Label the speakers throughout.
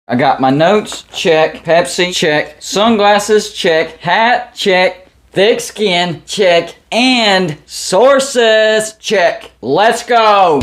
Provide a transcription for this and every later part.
Speaker 1: I got my notes, check. Pepsi, check. Sunglasses, check. Hat, check. Thick skin, check. And sources, check. Let's go.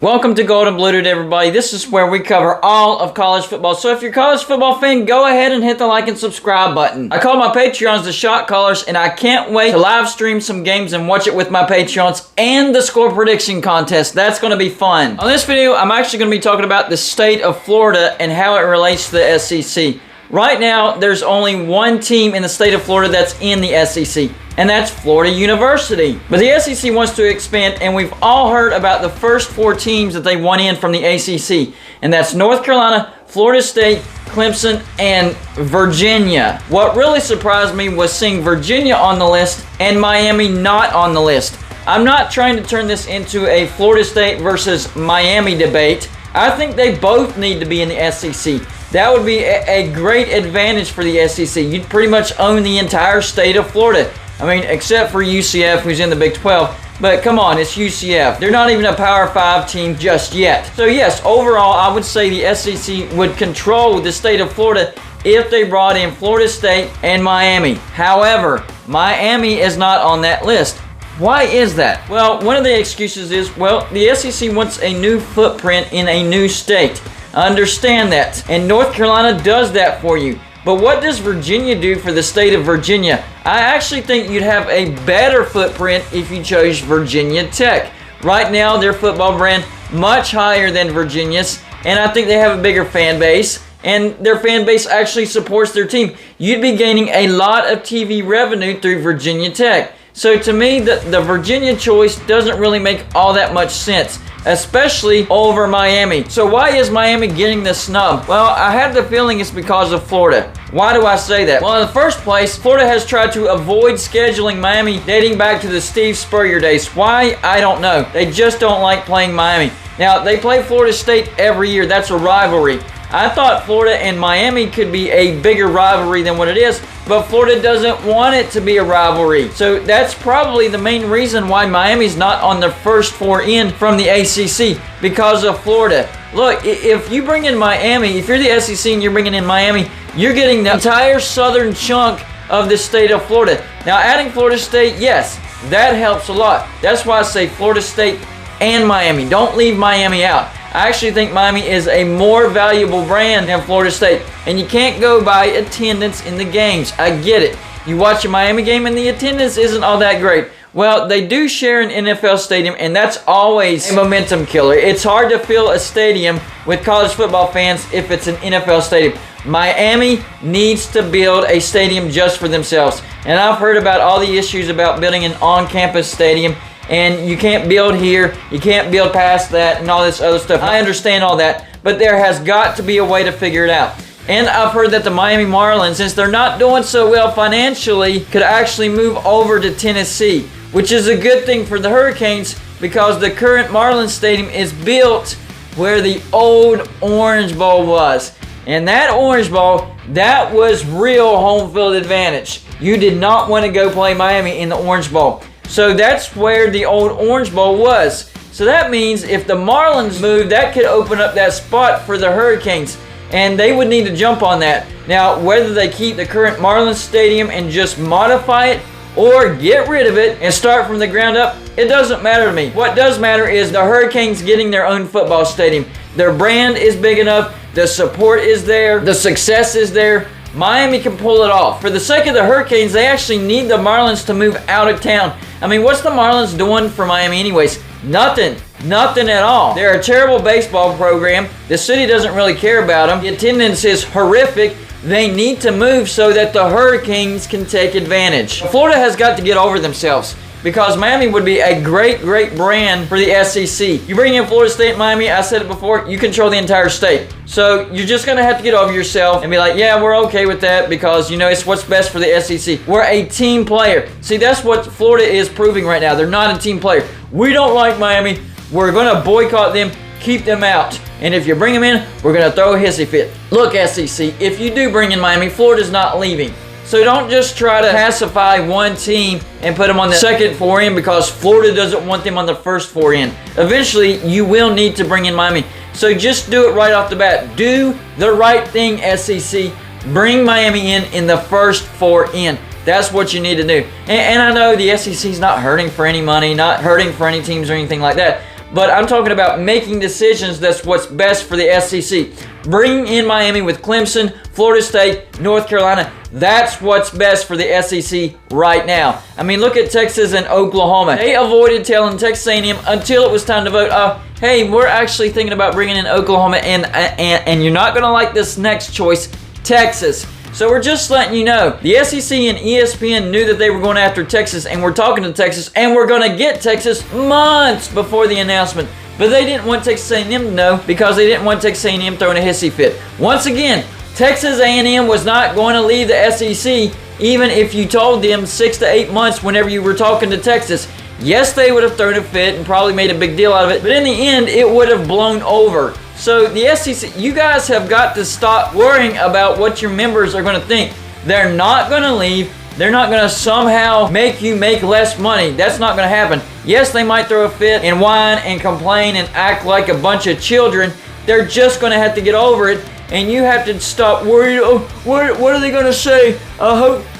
Speaker 1: Welcome to Golden Blued, everybody. This is where we cover all of college football. So if you're a college football fan, go ahead and hit the like and subscribe button. I call my Patreons the shot callers, and I can't wait to live stream some games and watch it with my Patreons and the score prediction contest. That's going to be fun. On this video, I'm actually going to be talking about the state of Florida and how it relates to the SEC. Right now, there's only one team in the state of Florida that's in the SEC, and that's Florida University. But the SEC wants to expand, and we've all heard about the first four teams that they won in from the ACC, and that's North Carolina, Florida State, Clemson, and Virginia. What really surprised me was seeing Virginia on the list and Miami not on the list. I'm not trying to turn this into a Florida State versus Miami debate. I think they both need to be in the SEC. That would be a great advantage for the SEC. You'd pretty much own the entire state of Florida. I mean, except for UCF, who's in the Big 12. But come on, it's UCF. They're not even a Power 5 team just yet. So yes, overall, I would say the SEC would control the state of Florida if they brought in Florida State and Miami. However, Miami is not on that list. Why is that? Well, one of the excuses is, well, the SEC wants a new footprint in a new state. I understand that. And North Carolina does that for you. But what does Virginia do for the state of Virginia? I actually think you'd have a better footprint if you chose Virginia Tech. Right now, their football brand much higher than Virginia's, and I think they have a bigger fan base, and their fan base actually supports their team. You'd be gaining a lot of TV revenue through Virginia Tech. So to me, the Virginia choice doesn't really make all that much sense, especially over Miami. So why is Miami getting the snub? Well, I have the feeling it's because of Florida. Why do I say that? Well, in the first place, Florida has tried to avoid scheduling Miami dating back to the Steve Spurrier days. Why? I don't know. They just don't like playing Miami. Now, they play Florida State every year. That's a rivalry. I thought Florida and Miami could be a bigger rivalry than what it is, but Florida doesn't want it to be a rivalry. So that's probably the main reason why Miami's not on the first four in from the ACC, because of Florida. Look, if you bring in Miami, if you're the SEC and you're bringing in Miami, you're getting the entire southern chunk of the state of Florida. Now, adding Florida State, yes, that helps a lot. That's why I say Florida State and Miami. Don't leave Miami out. I actually think Miami is a more valuable brand than Florida State. And you can't go by attendance in the games. I get it. You watch a Miami game and the attendance isn't all that great. Well, they do share an NFL stadium, and that's always a momentum killer. It's hard to fill a stadium with college football fans if it's an NFL stadium. Miami needs to build a stadium just for themselves. And I've heard about all the issues about building an on-campus stadium. And you can't build here, you can't build past that, and all this other stuff. I understand all that, but there has got to be a way to figure it out. And I've heard that the Miami Marlins, since they're not doing so well financially, could actually move over to Tennessee, which is a good thing for the Hurricanes, because the current Marlins Stadium is built where the old Orange Bowl was. And that Orange Bowl, that was real home field advantage. You did not want to go play Miami in the Orange Bowl. So that's where the old Orange Bowl was. So that means if the Marlins move, that could open up that spot for the Hurricanes. And they would need to jump on that. Now, whether they keep the current Marlins Stadium and just modify it, or get rid of it and start from the ground up, it doesn't matter to me. What does matter is the Hurricanes getting their own football stadium. Their brand is big enough, the support is there, the success is there. Miami can pull it off. For the sake of the Hurricanes, they actually need the Marlins to move out of town. I mean, what's the Marlins doing for Miami anyways? Nothing. Nothing at all. They're a terrible baseball program. The city doesn't really care about them. The attendance is horrific. They need to move so that the Hurricanes can take advantage. Florida has got to get over themselves, because Miami would be a great, great brand for the SEC. You bring in Florida State and Miami, I said it before, you control the entire state. So you're just going to have to get over yourself and be like, yeah, we're okay with that because, you know, it's what's best for the SEC. We're a team player. See, that's what Florida is proving right now. They're not a team player. We don't like Miami. We're going to boycott them, keep them out. And if you bring them in, we're going to throw a hissy fit. Look, SEC, if you do bring in Miami, Florida's not leaving. So don't just try to pacify one team and put them on the second four in because Florida doesn't want them on the first four in. Eventually, you will need to bring in Miami. So just do it right off the bat. Do the right thing, SEC. Bring Miami in the first four in. That's what you need to do. And I know the SEC is not hurting for any money, not hurting for any teams or anything like that. But I'm talking about making decisions. That's what's best for the SEC. Bring in Miami with Clemson, Florida State, North Carolina. That's what's best for the SEC right now. I mean, look at Texas and Oklahoma. They avoided telling Texas A&M until it was time to vote. Hey, we're actually thinking about bringing in Oklahoma, and you're not going to like this next choice, Texas. So we're just letting you know, the SEC and ESPN knew that they were going after Texas, and we're talking to Texas, and we're going to get Texas months before the announcement. But they didn't want Texas A&M to know because they didn't want Texas A&M throwing a hissy fit. Once again, Texas A&M was not going to leave the SEC even if you told them 6 to 8 months whenever you were talking to Texas. Yes, they would have thrown a fit and probably made a big deal out of it, but in the end, it would have blown over. So the SEC, you guys have got to stop worrying about what your members are going to think. They're not going to leave. They're not going to somehow make you make less money. That's not going to happen. Yes, they might throw a fit and whine and complain and act like a bunch of children. They're just going to have to get over it, and you have to stop worrying. Oh, what are they going to say?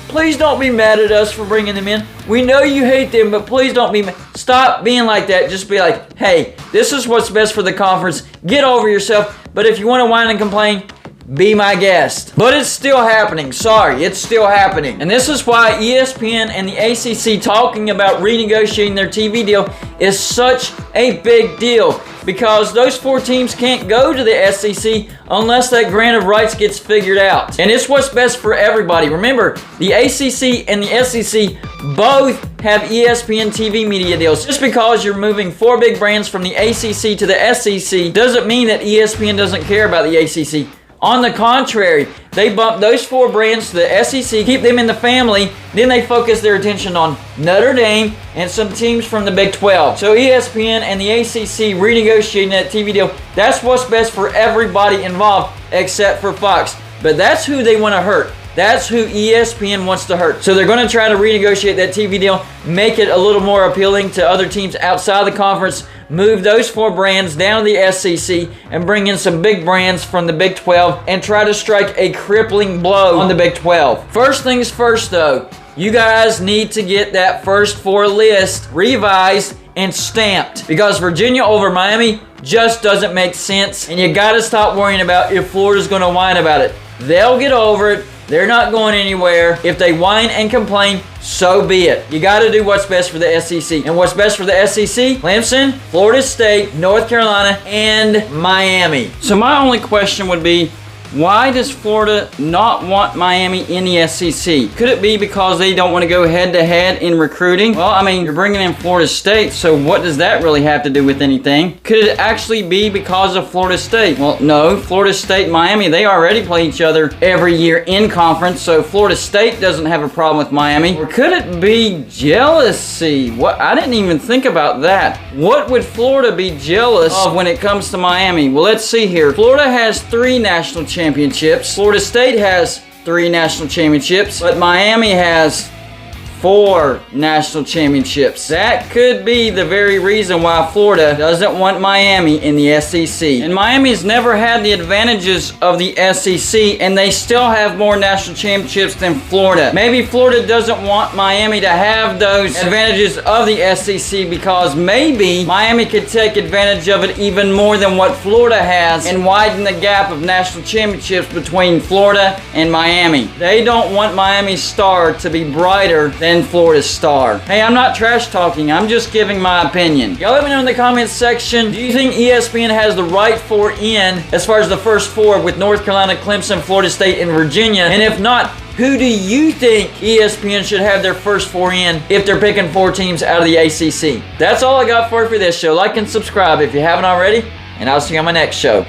Speaker 1: Please don't be mad at us for bringing them in. We know you hate them, but please don't be mad. Stop being like that. Just be like, hey, this is what's best for the conference. Get over yourself. But if you want to whine and complain, be my guest. But it's still happening. Sorry, it's still happening. And this is why ESPN and the ACC talking about renegotiating their TV deal is such a big deal. Because those four teams can't go to the SEC unless that grant of rights gets figured out. And it's what's best for everybody. Remember, the ACC and the SEC both have ESPN TV media deals. Just because you're moving four big brands from the ACC to the SEC doesn't mean that ESPN doesn't care about the ACC. On the contrary, they bump those four brands to the SEC, keep them in the family, then they focus their attention on Notre Dame and some teams from the Big 12. So ESPN and the ACC renegotiating that TV deal, that's what's best for everybody involved except for Fox. But that's who they want to hurt. That's who ESPN wants to hurt. So they're going to try to renegotiate that TV deal, make it a little more appealing to other teams outside the conference, move those four brands down to the SEC, and bring in some big brands from the Big 12 and try to strike a crippling blow on the Big 12. First things first, though, you guys need to get that first four list revised and stamped because Virginia over Miami just doesn't make sense, and you got to stop worrying about if Florida's going to whine about it. They'll get over it. They're not going anywhere. If they whine and complain, so be it. You got to do what's best for the SEC. And what's best for the SEC? Clemson, Florida State, North Carolina, and Miami. So my only question would be, why does Florida not want Miami in the SEC? Could it be because they don't want to go head-to-head in recruiting? Well, I mean, you're bringing in Florida State, so what does that really have to do with anything? Could it actually be because of Florida State? Well, no. Florida State and Miami, they already play each other every year in conference, so Florida State doesn't have a problem with Miami. Or could it be jealousy? What? I didn't even think about that. What would Florida be jealous of when it comes to Miami? Well, let's see here. Florida has 3 national championships. Florida State has 3 national championships, but Miami has 4 national championships. That could be the very reason why Florida doesn't want Miami in the SEC. And Miami's never had the advantages of the SEC, and they still have more national championships than Florida. Maybe Florida doesn't want Miami to have those advantages of the SEC because maybe Miami could take advantage of it even more than what Florida has and widen the gap of national championships between Florida and Miami. They don't want Miami's star to be brighter than Florida Star. Hey, I'm not trash talking. I'm just giving my opinion. Y'all let me know in the comments section, do you think ESPN has the right 4 in as far as the first 4 with North Carolina, Clemson, Florida State, and Virginia? And if not, who do you think ESPN should have their first 4 in if they're picking 4 teams out of the ACC? That's all I got for you for this show. Like and subscribe if you haven't already, and I'll see you on my next show.